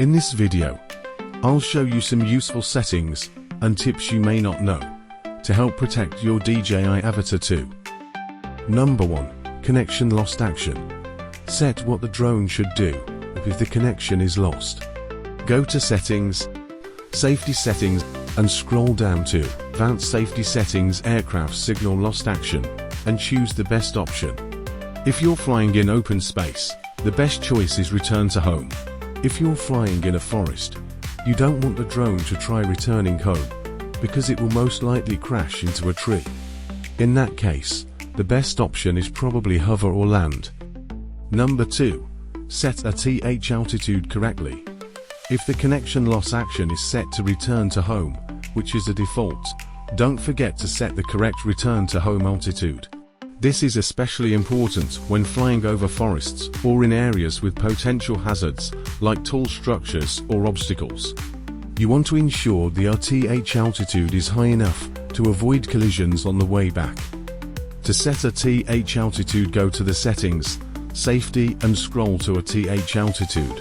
In this video, I'll show you some useful settings and tips you may not know to help protect your DJI Avata 2. Number 1. Connection lost action. Set what the drone should do if the connection is lost. Go to Settings, Safety Settings, and scroll down to Advanced Safety Settings, Aircraft Signal Lost Action, and choose the best option. If you're flying in open space, the best choice is return to home. If you're flying in a forest, you don't want the drone to try returning home, because it will most likely crash into a tree. In that case, the best option is probably hover or land. Number 2. Set RTH altitude correctly. If the connection loss action is set to return to home, which is a default, don't forget to set the correct return to home altitude. This is especially important when flying over forests or in areas with potential hazards like tall structures or obstacles. You want to ensure the RTH altitude is high enough to avoid collisions on the way back. To set RTH altitude, go to the Settings, Safety, and scroll to RTH altitude.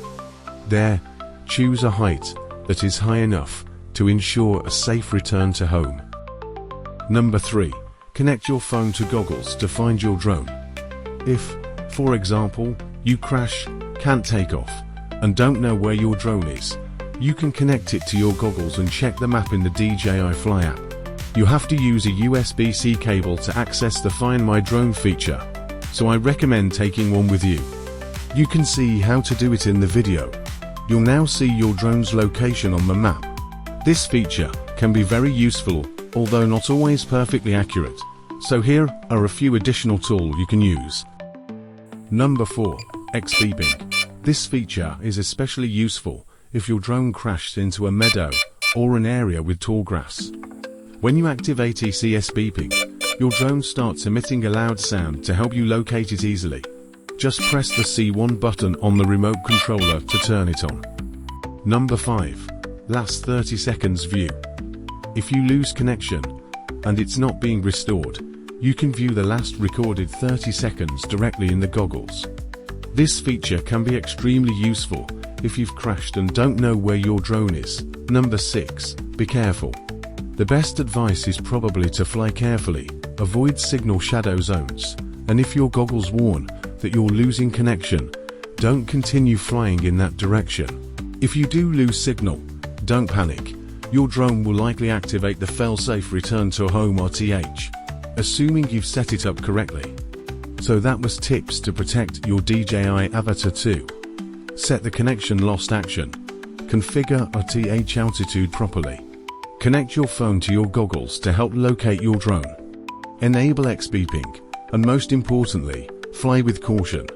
There, choose a height that is high enough to ensure a safe return to home. Number 3. Connect your phone to goggles to find your drone. If, for example, you crash, can't take off, and don't know where your drone is, you can connect it to your goggles and check the map in the DJI Fly app. You have to use a USB-C cable to access the Find My Drone feature, so I recommend taking one with you. You can see how to do it in the video. You'll now see your drone's location on the map. This feature can be very useful, although not always perfectly accurate, so here are a few additional tools you can use. Number 4. Beeping. This feature is especially useful if your drone crashed into a meadow or an area with tall grass. When you activate ECS Beeping, your drone starts emitting a loud sound to help you locate it easily. Just press the C1 button on the remote controller to turn it on. Number 5. Last 30 seconds view. If you lose connection and it's not being restored, you can view the last recorded 30 seconds directly in the goggles. This feature can be extremely useful if you've crashed and don't know where your drone is. Number 6. Be careful. The best advice is probably to fly carefully, avoid signal shadow zones, and if your goggles warn that you're losing connection, don't continue flying in that direction. If you do lose signal, don't panic. Your drone will likely activate the fail-safe return to home RTH, assuming you've set it up correctly. So that was tips to protect your DJI Avata 2. Set the connection lost action. Configure RTH altitude properly. Connect your phone to your goggles to help locate your drone. Enable Beeping, and most importantly, fly with caution.